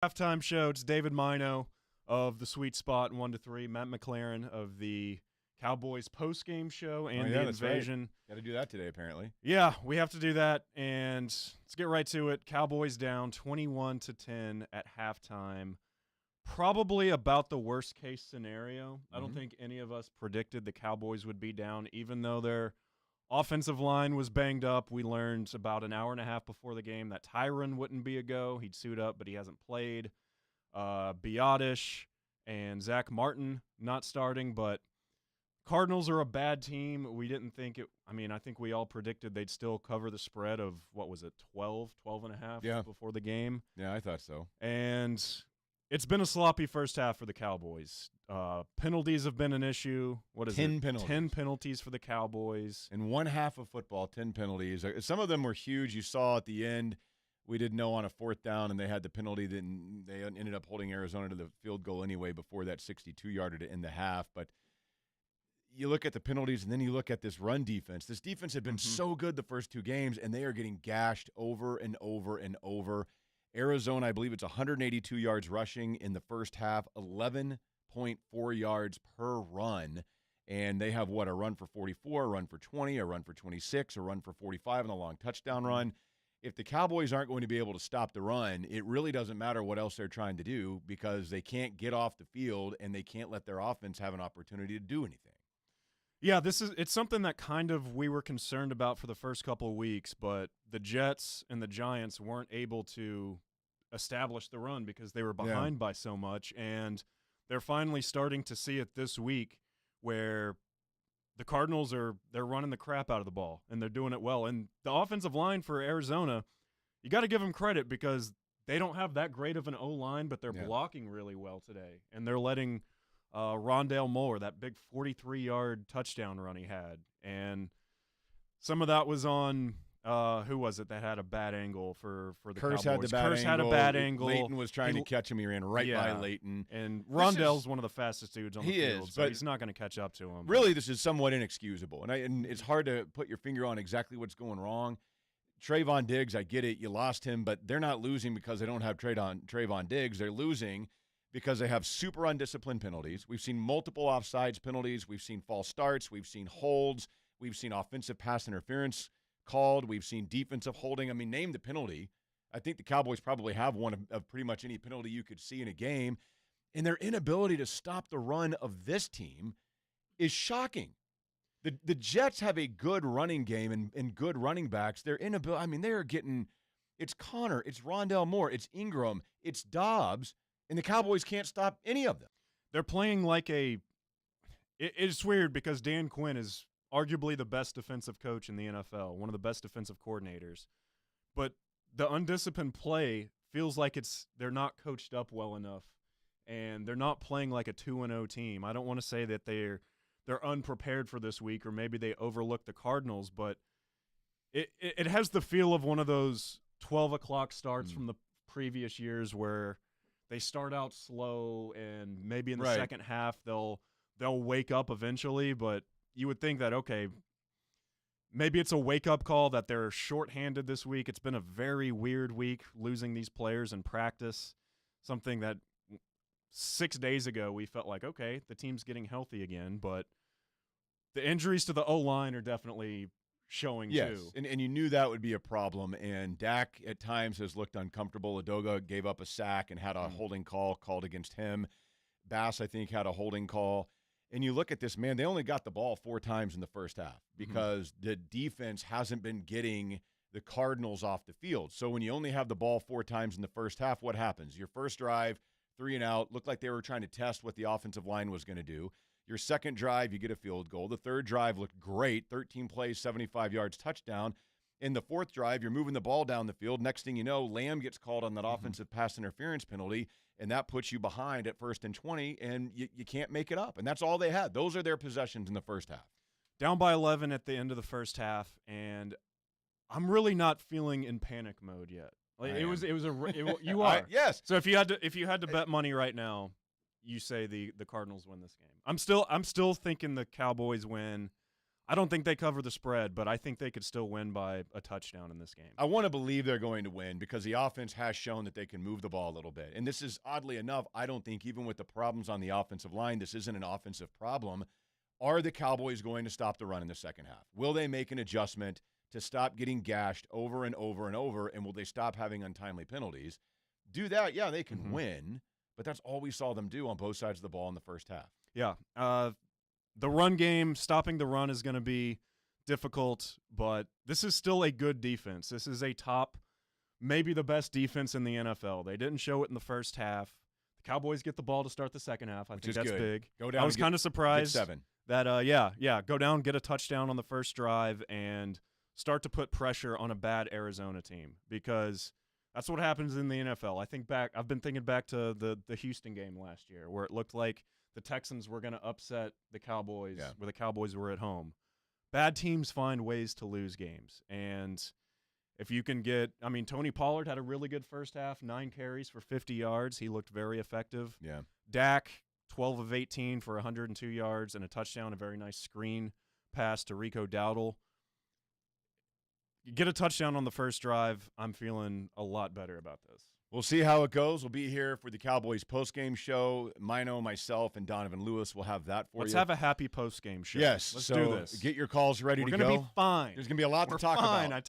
Halftime show. It's David Mino of the Sweet Spot 1 to 3, Matt McClearin of the Cowboys post-game show and the Invasion. Got to do that today, apparently. Yeah, we have to do that, and let's get right to it. Cowboys down 21-10 at halftime. Probably about the worst-case scenario. I don't think any of us predicted the Cowboys would be down, even though their offensive line was banged up. We learned about an hour and a half before the game that Tyron wouldn't be a go. He'd suit up, but he hasn't played. Biotish and Zach Martin not starting, but Cardinals are a bad team. We didn't think it – I think we all predicted they'd still cover the spread of, 12 and a half before the game. Yeah, I thought so. And it's been a sloppy first half for the Cowboys. Penalties have been an issue. What is 10 it? penalties. 10 penalties for the Cowboys. In one half of football, 10 penalties. Some of them were huge. You saw at the end, we didn't know on a fourth down, and they had the penalty. Then they ended up holding Arizona to the field goal anyway before that 62-yarder to end the half. But you look at the penalties, and then you look at this run defense. This defense had been so good the first two games, and they are getting gashed over and over and over. Arizona, I believe it's 182 yards rushing in the first half, 11.4 yards per run. And they have, a run for 44, a run for 20, a run for 26, a run for 45, and a long touchdown run. If the Cowboys aren't going to be able to stop the run, it really doesn't matter what else they're trying to do because they can't get off the field and they can't let their offense have an opportunity to do anything. Yeah, it's something that kind of we were concerned about for the first couple of weeks, but the Jets and the Giants weren't able to establish the run because they were behind by so much, and they're finally starting to see it this week where the Cardinals they're running the crap out of the ball, and they're doing it well. And the offensive line for Arizona, you got to give them credit because they don't have that great of an O-line, but they're blocking really well today, and they're letting Rondale Moore, that big 43-yard touchdown run he had. And some of that was on who was it that had a bad angle for the Cowboys? Curse had a bad angle. Leighton was trying to catch him. He ran by Leighton. And Rondale's one of the fastest dudes on the field, so he's not going to catch up to him. Really, this is somewhat inexcusable. And it's hard to put your finger on exactly what's going wrong. Trayvon Diggs, I get it. You lost him, but they're not losing because they don't have Trayvon Diggs. They're losing because they have super undisciplined penalties. We've seen multiple offsides penalties. We've seen false starts. We've seen holds. We've seen offensive pass interference called. We've seen defensive holding. Name the penalty. I think the Cowboys probably have one of pretty much any penalty you could see in a game. And their inability to stop the run of this team is shocking. The Jets have a good running game and good running backs. Their inability, they are getting – it's Connor, it's Rondale Moore, it's Ingram, it's Dobbs, and the Cowboys can't stop any of them. They're playing like it's weird because Dan Quinn is arguably the best defensive coach in the NFL, one of the best defensive coordinators. But the undisciplined play feels like they're not coached up well enough, and they're not playing like a 2-0 team. I don't want to say that they're unprepared for this week or maybe they overlooked the Cardinals, but it has the feel of one of those 12 o'clock starts from the previous years where they start out slow and maybe in the second half they'll wake up eventually, but you would think that, okay, maybe it's a wake-up call that they're shorthanded this week. It's been a very weird week losing these players in practice, something that 6 days ago we felt like, okay, the team's getting healthy again, but the injuries to the O-line are definitely showing too. And you knew that would be a problem, and Dak at times has looked uncomfortable. Udoga gave up a sack and had a holding call called against him. Bass, I think, had a holding call. And you look at this, man, they only got the ball 4 times in the first half because the defense hasn't been getting the Cardinals off the field. So when you only have the ball 4 times in the first half, what happens? Your first drive, 3 and out, looked like they were trying to test what the offensive line was going to do. Your second drive, you get a field goal. The third drive looked great, 13 plays, 75 yards, touchdown. In the fourth drive, you're moving the ball down the field. Next thing you know, Lamb gets called on that offensive pass interference penalty, and that puts you behind at 1st and 20, and you can't make it up. And that's all they had. Those are their possessions in the first half. Down by 11 at the end of the first half, and I'm really not feeling in panic mode yet. Like you are. Yes. So if you had to bet money right now, you say the Cardinals win this game. I'm still thinking the Cowboys win. I don't think they cover the spread, but I think they could still win by a touchdown in this game. I want to believe they're going to win because the offense has shown that they can move the ball a little bit. And this is, oddly enough, I don't think even with the problems on the offensive line, this isn't an offensive problem. Are the Cowboys going to stop the run in the second half? Will they make an adjustment to stop getting gashed over and over and over, and will they stop having untimely penalties? Do that, yeah, they can win, but that's all we saw them do on both sides of the ball in the first half. Yeah. The run game, stopping the run is going to be difficult, but this is still a good defense. This is a top, maybe the best defense in the NFL. They didn't show it in the first half. The Cowboys get the ball to start the second half. I think that's big. Go down. I was kind of surprised get 7. that, go down, get a touchdown on the first drive, and start to put pressure on a bad Arizona team, because that's what happens in the NFL. I've been thinking back to the Houston game last year, where it looked like the Texans were going to upset the Cowboys, where the Cowboys were at home. Bad teams find ways to lose games. And if you can Tony Pollard had a really good first half, 9 carries for 50 yards. He looked very effective. Yeah. Dak, 12 of 18 for 102 yards and a touchdown, a very nice screen pass to Rico Dowdle. You get a touchdown on the first drive, I'm feeling a lot better about this. We'll see how it goes. We'll be here for the Cowboys postgame show. Mino, myself, and Donovan Lewis will have that for you. Let's have a happy postgame show. Yes. Let's so do this. Get your calls ready to go. We're going to be fine. There's going to be a lot to talk about.